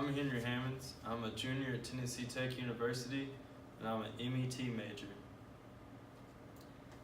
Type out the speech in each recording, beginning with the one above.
I'm Henry Hammonds. I'm a junior at Tennessee Tech University, and I'm an MET major.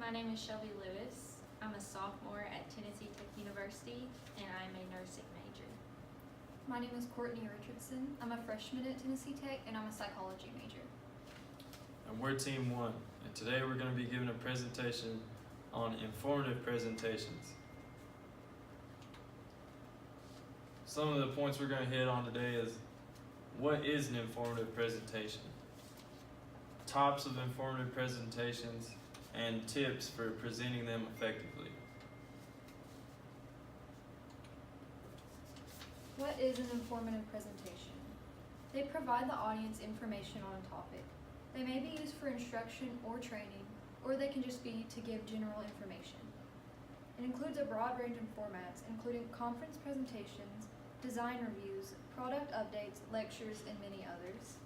My name is Shelby Lewis. I'm a sophomore at Tennessee Tech University, and I'm a nursing major. My name is Courtney Richardson. I'm a freshman at Tennessee Tech, and I'm a psychology major. And we're Team 1, and today we're going to be giving a presentation on informative presentations. Some of the points we're going to hit on today is, what is an informative presentation? Types of informative presentations and tips for presenting them effectively. What is an informative presentation? They provide the audience information on a topic. They may be used for instruction or training, or they can just be to give general information. It includes a broad range of formats, including conference presentations, design reviews, product updates, lectures, and many others.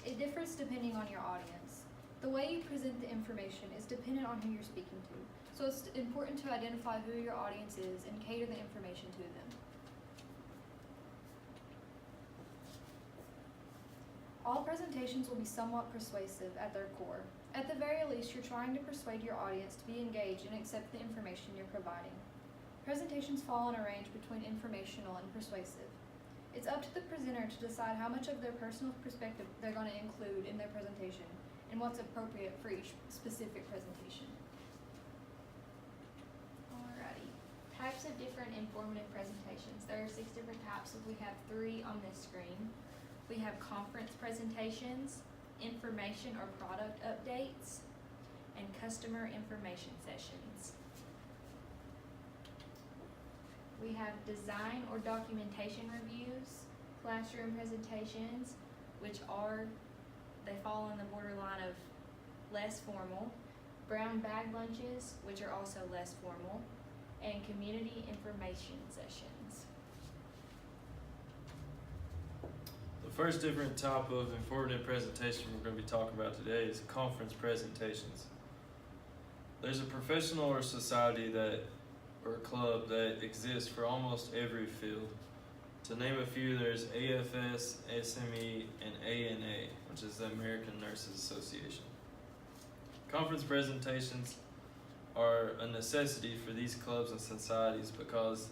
It differs depending on your audience. The way you present the information is dependent on who you're speaking to, so it's important to identify who your audience is and cater the information to them. All presentations will be somewhat persuasive at their core. At the very least, you're trying to persuade your audience to be engaged and accept the information you're providing. Presentations fall in a range between informational and persuasive. It's up to the presenter to decide how much of their personal perspective they're going to include in their presentation and what's appropriate for each specific presentation. Alrighty. Types of different informative presentations. There are 6 different types, so we have 3 on this screen. We have conference presentations, information or product updates, and customer information sessions. We have design or documentation reviews, classroom presentations, which they fall on the borderline of less formal, brown bag lunches, which are also less formal, and community information sessions. The first different type of informative presentation we're going to be talking about today is conference presentations. There's a professional or society or club that exists for almost every field. To name a few, there's AFS, SME, and ANA, which is the American Nurses Association. Conference presentations are a necessity for these clubs and societies because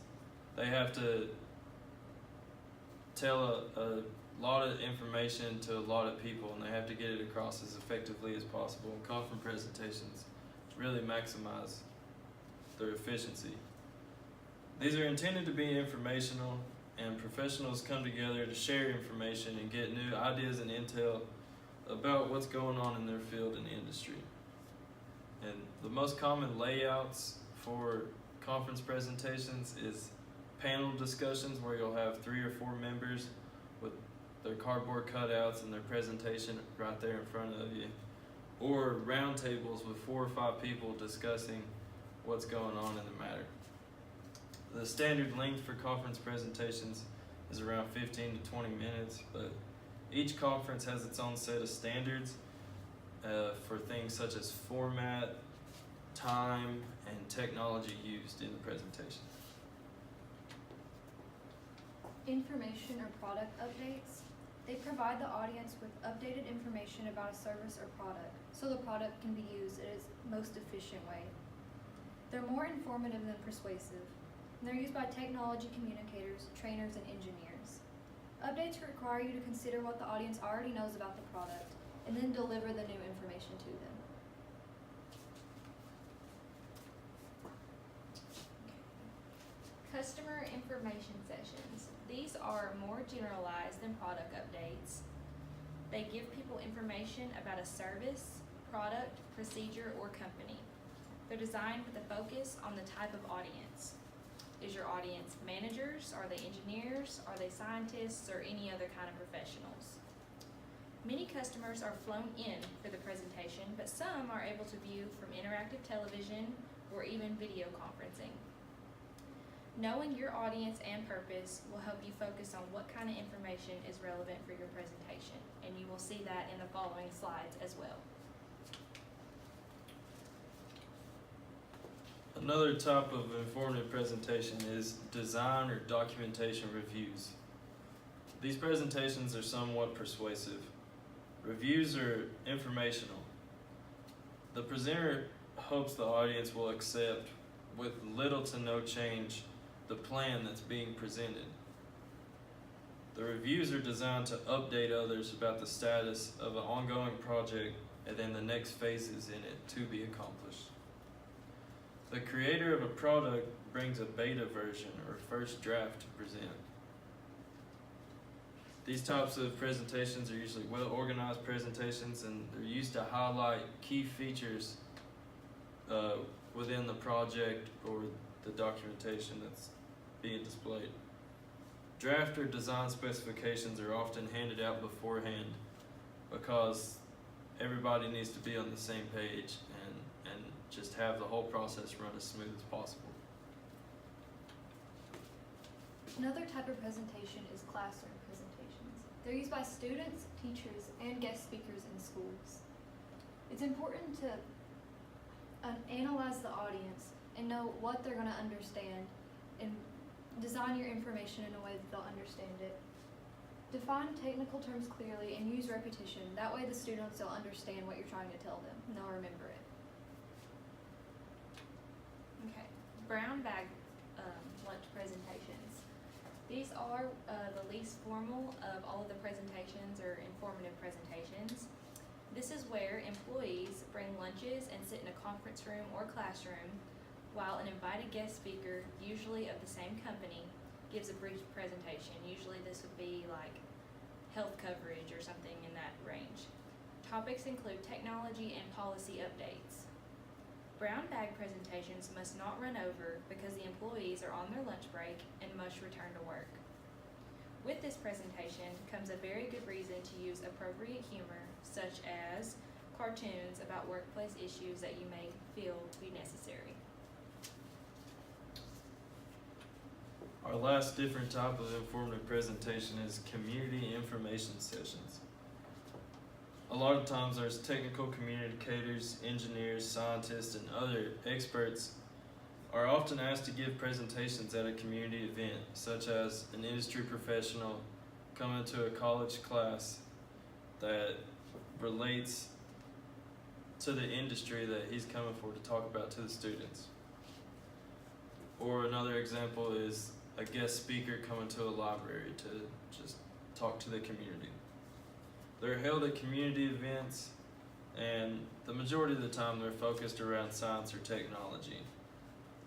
they have to tell a lot of information to a lot of people, and they have to get it across as effectively as possible. And conference presentations really maximize their efficiency. These are intended to be informational, and professionals come together to share information and get new ideas and intel about what's going on in their field and industry. And the most common layouts for conference presentations is panel discussions, where you'll have 3 or 4 members with their cardboard cutouts and their presentation right there in front of you, or roundtables with 4 or 5 people discussing what's going on in the matter. The standard length for conference presentations is around 15 to 20 minutes, but each conference has its own set of standards for things such as format, time, and technology used in the presentation. Information or product updates. They provide the audience with updated information about a service or product, so the product can be used in its most efficient way. They're more informative than persuasive, and they're used by technology communicators, trainers, and engineers. Updates require you to consider what the audience already knows about the product, and then deliver the new information to them. Customer information sessions. These are more generalized than product updates. They give people information about a service, product, procedure, or company. They're designed with a focus on the type of audience. Is your audience managers? Are they engineers? Are they scientists? Or any other kind of professionals? Many customers are flown in for the presentation, but some are able to view from interactive television or even video conferencing. Knowing your audience and purpose will help you focus on what kind of information is relevant for your presentation, and you will see that in the following slides as well. Another type of informative presentation is design or documentation reviews. These presentations are somewhat persuasive. Reviews are informational. The presenter hopes the audience will accept, with little to no change, the plan that's being presented. The reviews are designed to update others about the status of an ongoing project and then the next phases in it to be accomplished. The creator of a product brings a beta version or first draft to present. These types of presentations are usually well organized presentations, and they're used to highlight key features within the project or the documentation that's being displayed. Draft or design specifications are often handed out beforehand because everybody needs to be on the same page and just have the whole process run as smooth as possible. Another type of presentation is classroom presentations. They're used by students, teachers, and guest speakers in schools. It's important to analyze the audience and know what they're going to understand and design your information in a way that they'll understand it. Define technical terms clearly and use repetition. That way the students will understand what you're trying to tell them and they'll remember it. Okay, brown bag lunch presentations. These are the least formal of all of the presentations or informative presentations. This is where employees bring lunches and sit in a conference room or classroom while an invited guest speaker, usually of the same company, gives a brief presentation. Usually this would be like health coverage or something in that range. Topics include technology and policy updates. Brown bag presentations must not run over because the employees are on their lunch break and must return to work. With this presentation comes a very good reason to use appropriate humor, such as cartoons about workplace issues that you may feel to be necessary. Our last different type of informative presentation is community information sessions. A lot of times there's technical communicators, engineers, scientists, and other experts are often asked to give presentations at a community event, such as an industry professional coming to a college class that relates to the industry that he's coming for to talk about to the students. Or another example is a guest speaker coming to a library to just talk to the community. They're held at community events, and the majority of the time they're focused around science or technology.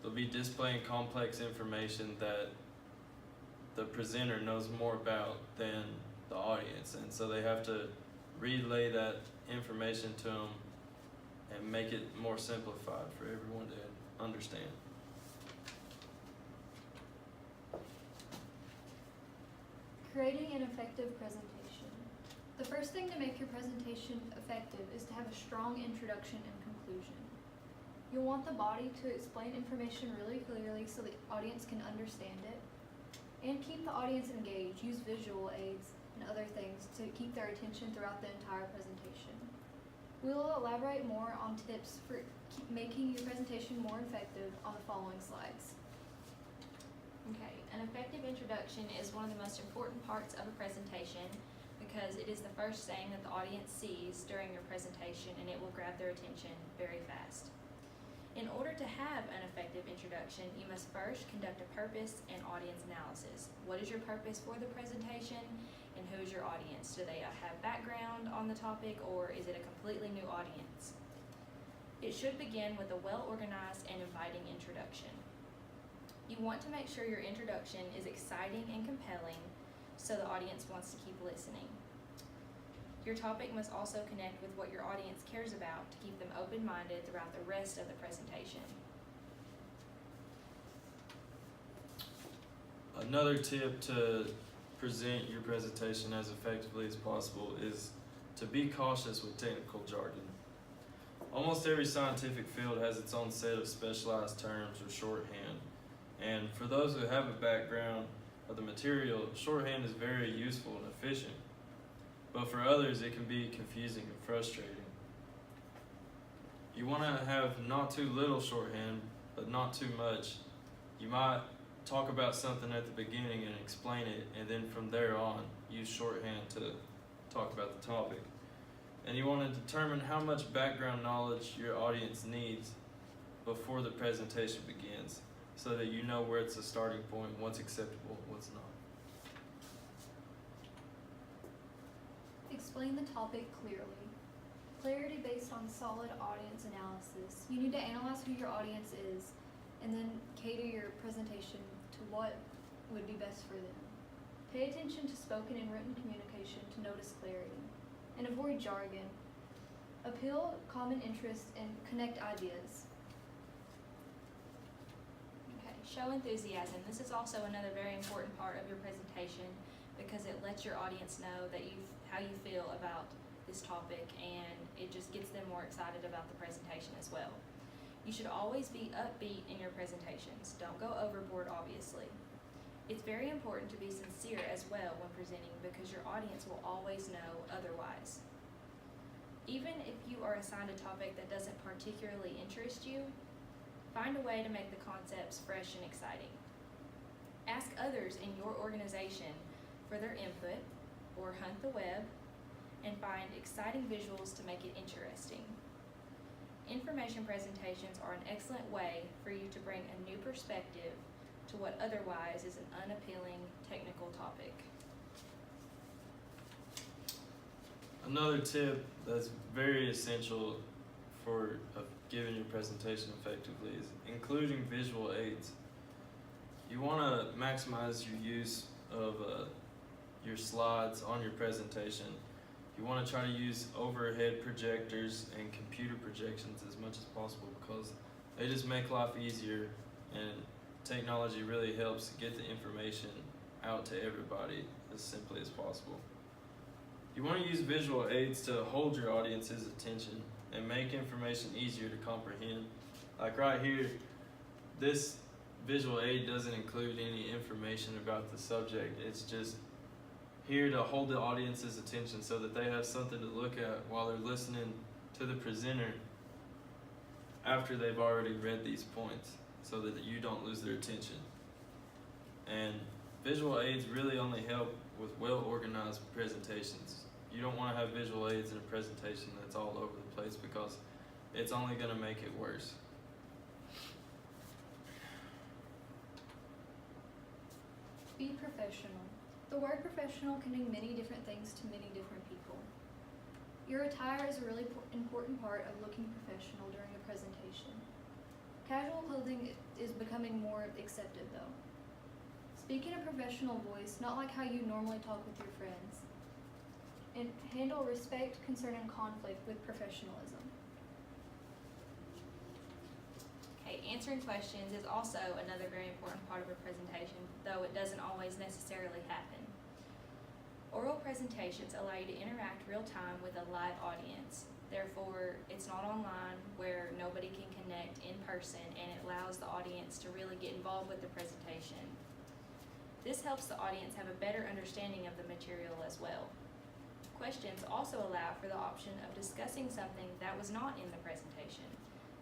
They'll be displaying complex information that the presenter knows more about than the audience, and so they have to relay that information to them and make it more simplified for everyone to understand. Creating an effective presentation. The first thing to make your presentation effective is to have a strong introduction and conclusion. You'll want the body to explain information really clearly so the audience can understand it, and keep the audience engaged. Use visual aids and other things to keep their attention throughout the entire presentation. We'll elaborate more on tips for making your presentation more effective on the following slides. Okay, an effective introduction is one of the most important parts of a presentation because it is the first thing that the audience sees during your presentation, and it will grab their attention very fast. In order to have an effective introduction, you must first conduct a purpose and audience analysis. What is your purpose for the presentation, and who is your audience? Do they have background on the topic, or is it a completely new audience? It should begin with a well-organized and inviting introduction. You want to make sure your introduction is exciting and compelling so the audience wants to keep listening. Your topic must also connect with what your audience cares about to keep them open-minded throughout the rest of the presentation. Another tip to present your presentation as effectively as possible is to be cautious with technical jargon. Almost every scientific field has its own set of specialized terms or shorthand. And for those who have a background of the material, shorthand is very useful and efficient. But for others, it can be confusing and frustrating. You want to have not too little shorthand, but not too much. You might talk about something at the beginning and explain it, and then from there on, use shorthand to talk about the topic. And you want to determine how much background knowledge your audience needs before the presentation begins, so that you know where it's a starting point, what's acceptable, what's not. Explain the topic clearly. Clarity based on solid audience analysis. You need to analyze who your audience is and then cater your presentation to what would be best for them. Pay attention to spoken and written communication to notice clarity. And avoid jargon. Appeal common interests and connect ideas. Okay, show enthusiasm. This is also another very important part of your presentation because it lets your audience know that how you feel about this topic, and it just gets them more excited about the presentation as well. You should always be upbeat in your presentations. Don't go overboard, obviously. It's very important to be sincere as well when presenting because your audience will always know otherwise. Even if you are assigned a topic that doesn't particularly interest you, find a way to make the concepts fresh and exciting. Ask others in your organization for their input, or hunt the web and find exciting visuals to make it interesting. Information presentations are an excellent way for you to bring a new perspective to what otherwise is an unappealing technical topic. Another tip that's very essential for giving your presentation effectively is including visual aids. You want to maximize your use of your slides on your presentation. You want to try to use overhead projectors and computer projections as much as possible because they just make life easier, and technology really helps get the information out to everybody as simply as possible. You want to use visual aids to hold your audience's attention and make information easier to comprehend. Like right here, this visual aid doesn't include any information about the subject. It's just here to hold the audience's attention so that they have something to look at while they're listening to the presenter after they've already read these points, so that you don't lose their attention. And visual aids really only help with well-organized presentations. You don't want to have visual aids in a presentation that's all over the place because it's only going to make it worse. Be professional. The word professional can mean many different things to many different people. Your attire is a really important part of looking professional during a presentation. Casual clothing is becoming more accepted though. Speak in a professional voice, not like how you normally talk with your friends. And handle respect, concern, and conflict with professionalism. Okay, answering questions is also another very important part of a presentation, though it doesn't always necessarily happen. Oral presentations allow you to interact real time with a live audience. Therefore, it's not online where nobody can connect in person, and it allows the audience to really get involved with the presentation. This helps the audience have a better understanding of the material as well. Questions also allow for the option of discussing something that was not in the presentation,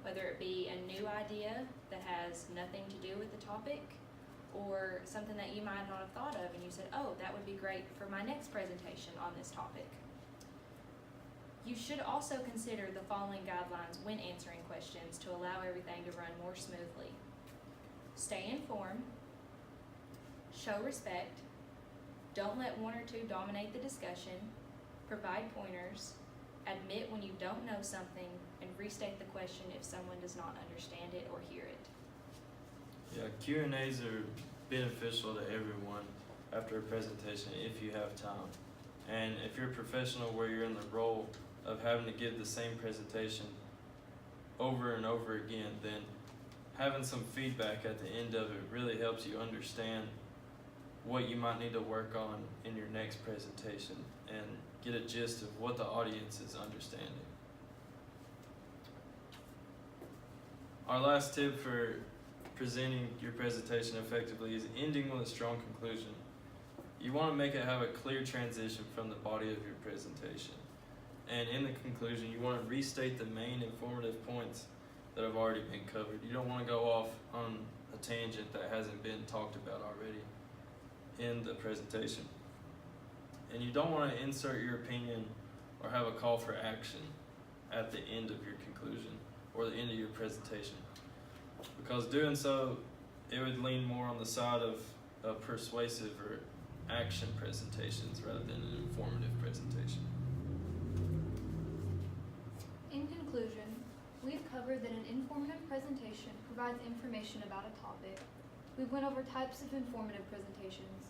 whether it be a new idea that has nothing to do with the topic, or something that you might not have thought of and you said, oh, that would be great for my next presentation on this topic. You should also consider the following guidelines when answering questions to allow everything to run more smoothly. Stay informed, show respect, don't let one or two dominate the discussion, provide pointers, admit when you don't know something, and restate the question if someone does not understand it or hear it. Yeah, Q&As are beneficial to everyone after a presentation if you have time. And if you're a professional where you're in the role of having to give the same presentation over and over again, then having some feedback at the end of it really helps you understand what you might need to work on in your next presentation and get a gist of what the audience is understanding. Our last tip for presenting your presentation effectively is ending with a strong conclusion. You want to make it have a clear transition from the body of your presentation. And in the conclusion, you want to restate the main informative points that have already been covered. You don't want to go off on a tangent that hasn't been talked about already in the presentation. And you don't want to insert your opinion or have a call for action at the end of your conclusion or the end of your presentation. Because doing so, it would lean more on the side of persuasive or action presentations rather than an informative presentation. In conclusion, we've covered that an informative presentation provides information about a topic. We went over types of informative presentations,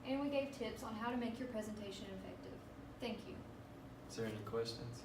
and we gave tips on how to make your presentation effective. Thank you. Is there any questions?